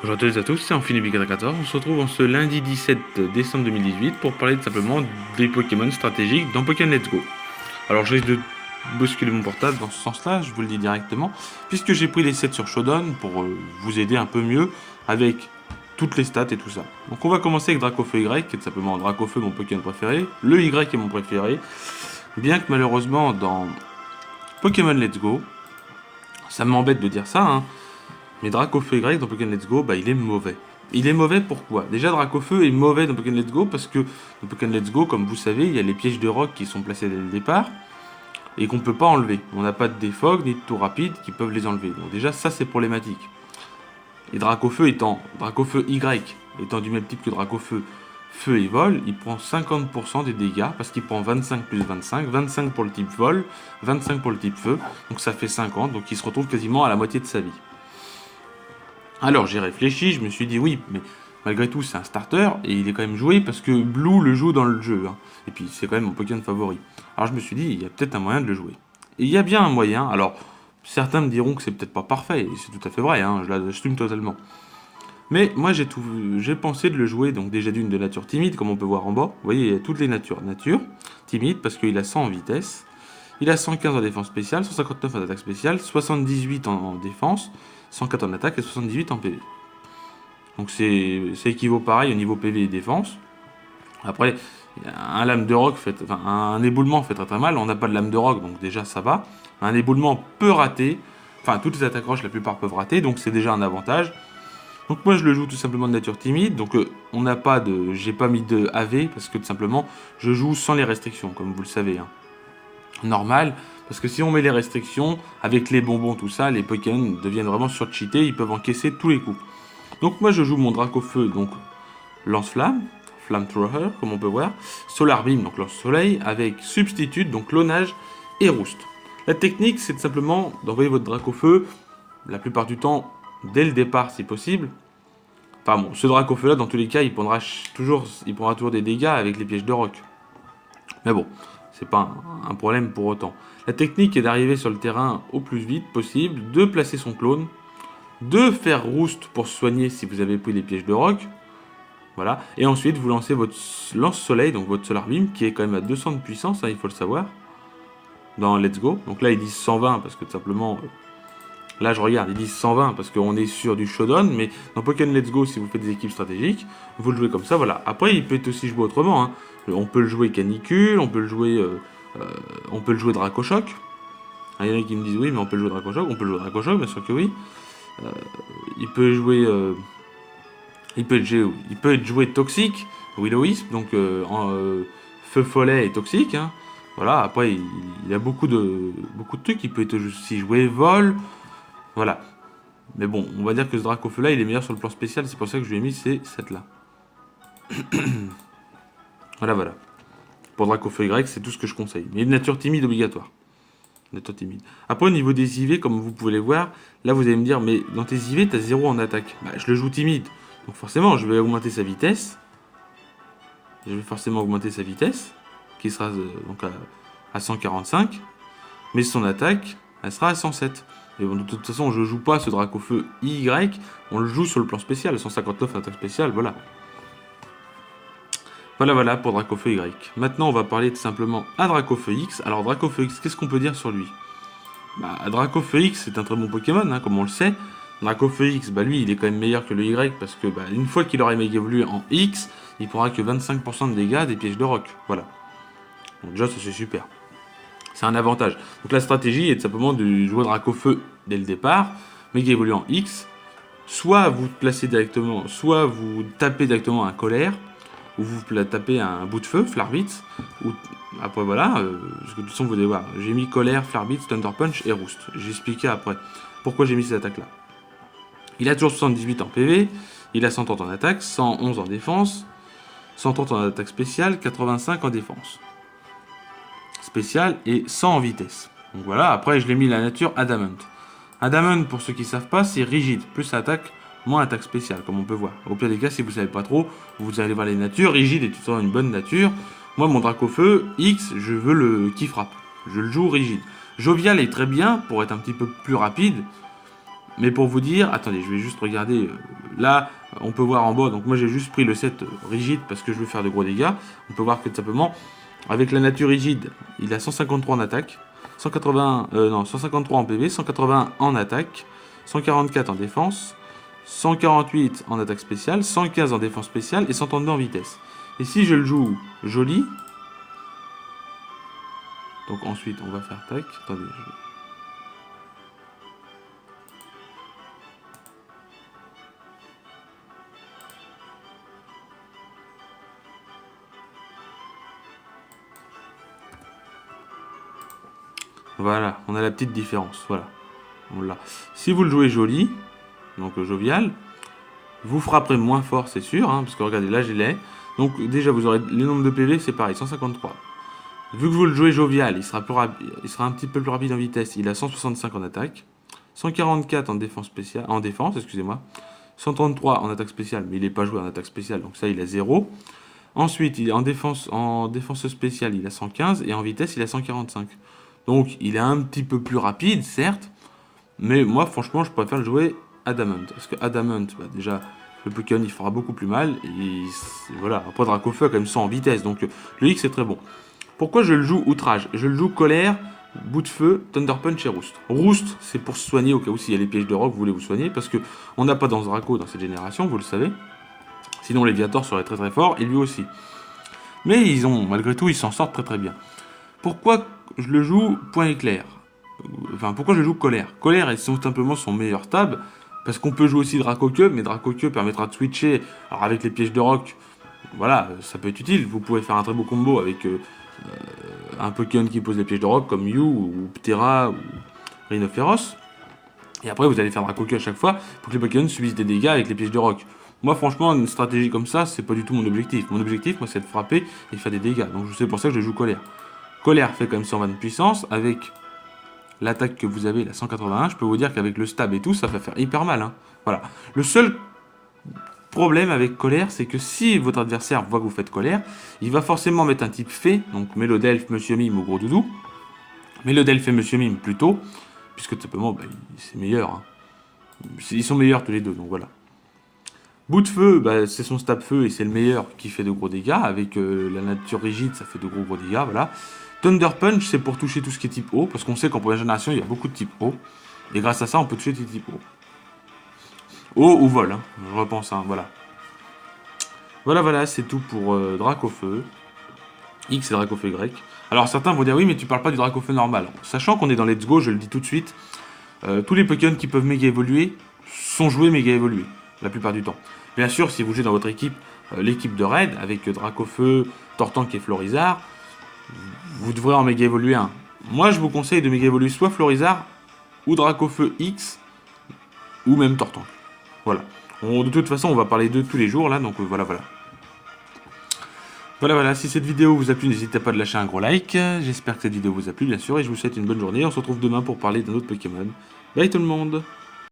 Bonjour à toutes et à tous, c'est Amphinibik14. On se retrouve en ce lundi 17 décembre 2018 pour parler simplement des Pokémon stratégiques dans Pokémon Let's Go. Alors je risque de bousculer mon portable dans ce sens-là, je vous le dis directement, puisque j'ai pris les sets sur Shodan pour vous aider un peu mieux avec toutes les stats et tout ça. Donc on va commencer avec Dracofeu Y, qui est simplement Dracofeu mon Pokémon préféré. Le Y est mon préféré, bien que malheureusement dans Pokémon Let's Go, ça m'embête de dire ça, hein, mais Dracofeu Y dans Pokémon Let's Go, il est mauvais. Il est mauvais pourquoi? Déjà, Dracofeu est mauvais dans Pokémon Let's Go parce que dans Pokémon Let's Go, comme vous savez, il y a les pièges de roc qui sont placés dès le départ et qu'on ne peut pas enlever. On n'a pas de défog ni de tour rapide qui peuvent les enlever. Donc déjà, ça c'est problématique. Et Dracofeu Y étant du même type que Dracofeu Feu et Vol, il prend 50% des dégâts parce qu'il prend 25 plus 25, 25 pour le type Vol, 25 pour le type Feu, donc ça fait 50, donc il se retrouve quasiment à la moitié de sa vie. Alors j'ai réfléchi, je me suis dit oui, mais malgré tout c'est un starter et il est quand même joué parce que Blue le joue dans le jeu. Hein. Et puis c'est quand même mon Pokémon favori. Alors je me suis dit, il y a peut-être un moyen de le jouer. Et il y a bien un moyen, alors certains me diront que c'est peut-être pas parfait, et c'est tout à fait vrai, hein, je l'assume totalement. Mais moi j'ai pensé de le jouer, donc déjà d'une de nature timide, comme on peut voir en bas. Vous voyez, il y a toutes les natures. Nature, timide, parce qu'il a 100 en vitesse, il a 115 en défense spéciale, 159 en attaque spéciale, 78 en défense, 104 en attaque et 78 en PV. Donc ça équivaut pareil au niveau PV et défense. Après, un lame de roc fait, enfin un éboulement fait très très mal. On n'a pas de lame de roc, donc déjà ça va. Un éboulement peut rater. Enfin, toutes les attaques roches, la plupart peuvent rater, donc c'est déjà un avantage. Donc moi je le joue tout simplement de nature timide. Donc on n'a pas de, j'ai pas mis de AV parce que tout simplement je joue sans les restrictions, comme vous le savez. Hein. Normal, parce que si on met les restrictions, avec les bonbons, tout ça, les Pokémon deviennent vraiment surcheatés, ils peuvent encaisser tous les coups. Donc moi je joue mon Dracofeu, donc lance-flamme, Flamethrower, comme on peut voir, Solar Beam, donc lance-soleil, avec substitut, donc clonage et Roost. La technique, c'est de simplement d'envoyer votre Dracofeu, la plupart du temps, dès le départ si possible. Enfin bon, ce Dracofeu là, dans tous les cas, il prendra toujours des dégâts avec les pièges de roc. Mais bon, c'est pas un problème pour autant. La technique est d'arriver sur le terrain au plus vite possible, de placer son clone, de faire roost pour se soigner si vous avez pris les pièges de roc. Voilà. Et ensuite, vous lancez votre lance-soleil, donc votre Solar Beam, qui est quand même à 200 de puissance, hein, il faut le savoir, dans Let's Go. Donc là, ils disent 120 parce que tout simplement. Là, je regarde, ils disent 120 parce qu'on est sur du Shodan, mais dans Pokémon Let's Go, si vous faites des équipes stratégiques, vous le jouez comme ça, voilà. Après, il peut être aussi joué autrement. Hein. On peut le jouer Canicule, on peut le jouer Dracochoc. Il y en a qui me disent oui, mais on peut le jouer Dracochoc, on peut le jouer Dracochoc, bien sûr que oui. Euh, il peut jouer, il peut être joué Toxique, Will-O-Wisp, donc Feu Follet et Toxique. Hein. Voilà. Après, il y a beaucoup de trucs. Il peut être aussi joué Vol. Voilà. Mais bon, on va dire que ce Dracofeu là, il est meilleur sur le plan spécial, c'est pour ça que je lui ai mis ces 7 là. Voilà. Pour Dracofeu Y, c'est tout ce que je conseille. Mais de nature timide obligatoire. Nature timide. Après, au niveau des IV, comme vous pouvez les voir, là vous allez me dire, mais dans tes IV, t'as 0 en attaque. Je le joue timide. Donc forcément, je vais augmenter sa vitesse. Qui sera donc à 145. Mais son attaque, elle sera à 107. Et bon, de toute façon, je joue pas ce Dracofeu Y, on le joue sur le plan spécial, 159 attaque spéciale, voilà. Voilà pour Dracofeu Y. Maintenant, on va parler tout simplement à Dracofeu X. Alors, Dracofeu X, qu'est-ce qu'on peut dire sur lui? Dracofeu X, c'est un très bon Pokémon, hein, comme on le sait. Dracofeu X, lui, il est quand même meilleur que le Y, parce que une fois qu'il aura évolué en X, il prendra que 25% de dégâts des pièges de roc. Voilà. Donc déjà, ça c'est super. C'est un avantage. Donc la stratégie est tout simplement de jouer Dracofeu dès le départ, mais qui évolue en X. Soit vous placez directement, soit vous tapez directement un colère, ou vous tapez un bout de feu, Flarbitz, ou après voilà, parce que de toute façon vous allez voir, j'ai mis colère, Flarbitz, Thunder Punch et Roost. J'ai expliqué après pourquoi j'ai mis ces attaques là. Il a toujours 78 en PV, il a 130 en attaque, 111 en défense, 130 en attaque spéciale, 85 en défense spéciale et 100 en vitesse. Donc voilà, après je l'ai mis la nature Adamant. Adamant, pour ceux qui ne savent pas, c'est rigide, plus attaque, moins attaque spéciale, comme on peut voir. Au pire des cas, si vous ne savez pas trop, vous allez voir les natures, rigide est toujours une bonne nature. Moi, mon Dracofeu X, je veux le qui frappe. Je le joue rigide. Jovial est très bien pour être un petit peu plus rapide, Mais pour vous dire, attendez, je vais juste regarder. Là, on peut voir en bas. Donc moi, j'ai juste pris le set rigide parce que je veux faire de gros dégâts. On peut voir que tout simplement, avec la nature rigide, il a 153 en attaque, 153 en PV, 181 en attaque, 144 en défense, 148 en attaque spéciale, 115 en défense spéciale et 132 en vitesse. Et si je le joue joli, donc ensuite on va faire tac. Attendez, voilà, on a la petite différence. Voilà, on l'a. Si vous le jouez joli, donc jovial, vous frapperez moins fort, c'est sûr, hein, parce que regardez, là j'ai les. Donc déjà, vous aurez les nombres de PV, c'est pareil, 153. Vu que vous le jouez jovial, il sera un petit peu plus rapide en vitesse. Il a 165 en attaque, 144 en défense spéciale, excusez-moi, 133 en attaque spéciale, mais il n'est pas joué en attaque spéciale, donc ça il a 0. Ensuite, il est en défense spéciale, il a 115 et en vitesse, il a 145. Donc il est un petit peu plus rapide, certes, mais moi franchement, je préfère le jouer Adamant, parce que Adamant, bah, déjà le Pokémon il fera beaucoup plus mal et voilà. Après Dracofeu a quand même 100 en vitesse, donc le X est très bon. Pourquoi je le joue outrage? Je le joue colère, bout de feu, Thunder Punch et Roost. Roost, c'est pour se soigner au cas où s'il y a les pièges de rock, vous voulez vous soigner, parce que on n'a pas dans Draco dans cette génération, vous le savez. Sinon Léviator serait très très fort, et lui aussi. Mais malgré tout, ils s'en sortent très très bien. Pourquoi je le joue point éclair? Enfin, pourquoi je joue colère? Colère est tout simplement son meilleur tab, parce qu'on peut jouer aussi Dracoqueux, mais Dracoqueux permettra de switcher. Alors avec les pièges de rock, voilà, ça peut être utile. Vous pouvez faire un très beau combo avec un Pokémon qui pose les pièges de rock comme Mew ou Ptera ou Rhinophéros. Et après, vous allez faire Dracoqueux à chaque fois pour que les Pokémon subissent des dégâts avec les pièges de rock. Moi, franchement, une stratégie comme ça, c'est pas du tout mon objectif. Mon objectif, moi, c'est de frapper et faire des dégâts. Donc, c'est pour ça que je joue colère. Colère fait quand même 120 de puissance. Avec l'attaque que vous avez, la 181, je peux vous dire qu'avec le stab et tout, ça va faire hyper mal. Hein. Voilà. Le seul problème avec colère, c'est que si votre adversaire voit que vous faites colère, il va forcément mettre un type fée, donc Mélodelphe, Monsieur Mime ou Gros Doudou. Mélodelphe et Monsieur Mime plutôt, puisque tout simplement, bah, c'est meilleur. Hein. Ils sont meilleurs tous les deux, donc voilà. Bout de feu, bah, c'est son stab feu et c'est le meilleur qui fait de gros dégâts. Avec la nature rigide, ça fait de gros dégâts, voilà. Thunder Punch, c'est pour toucher tout ce qui est type eau, parce qu'on sait qu'en première génération, il y a beaucoup de type eau. Et grâce à ça, on peut toucher des types eau. Eau ou vol, hein, je repense, hein, voilà. Voilà, c'est tout pour Dracofeu. X et Dracofeu grec. Alors certains vont dire oui, mais tu parles pas du Dracofeu normal. Sachant qu'on est dans Let's Go, je le dis tout de suite, tous les Pokémon qui peuvent méga évoluer sont joués méga évolués, la plupart du temps. Bien sûr, si vous jouez dans votre équipe, l'équipe de raid, avec Dracofeu, Tortank et Florizard, vous devrez en méga évoluer un. Moi, je vous conseille de méga évoluer soit Florizard, ou Dracofeu X, ou même Tortank. Voilà. De toute façon, on va parler d'eux tous les jours, là, donc voilà. Voilà, si cette vidéo vous a plu, n'hésitez pas à lâcher un gros like. J'espère que cette vidéo vous a plu, bien sûr, et je vous souhaite une bonne journée. On se retrouve demain pour parler d'un autre Pokémon. Bye tout le monde!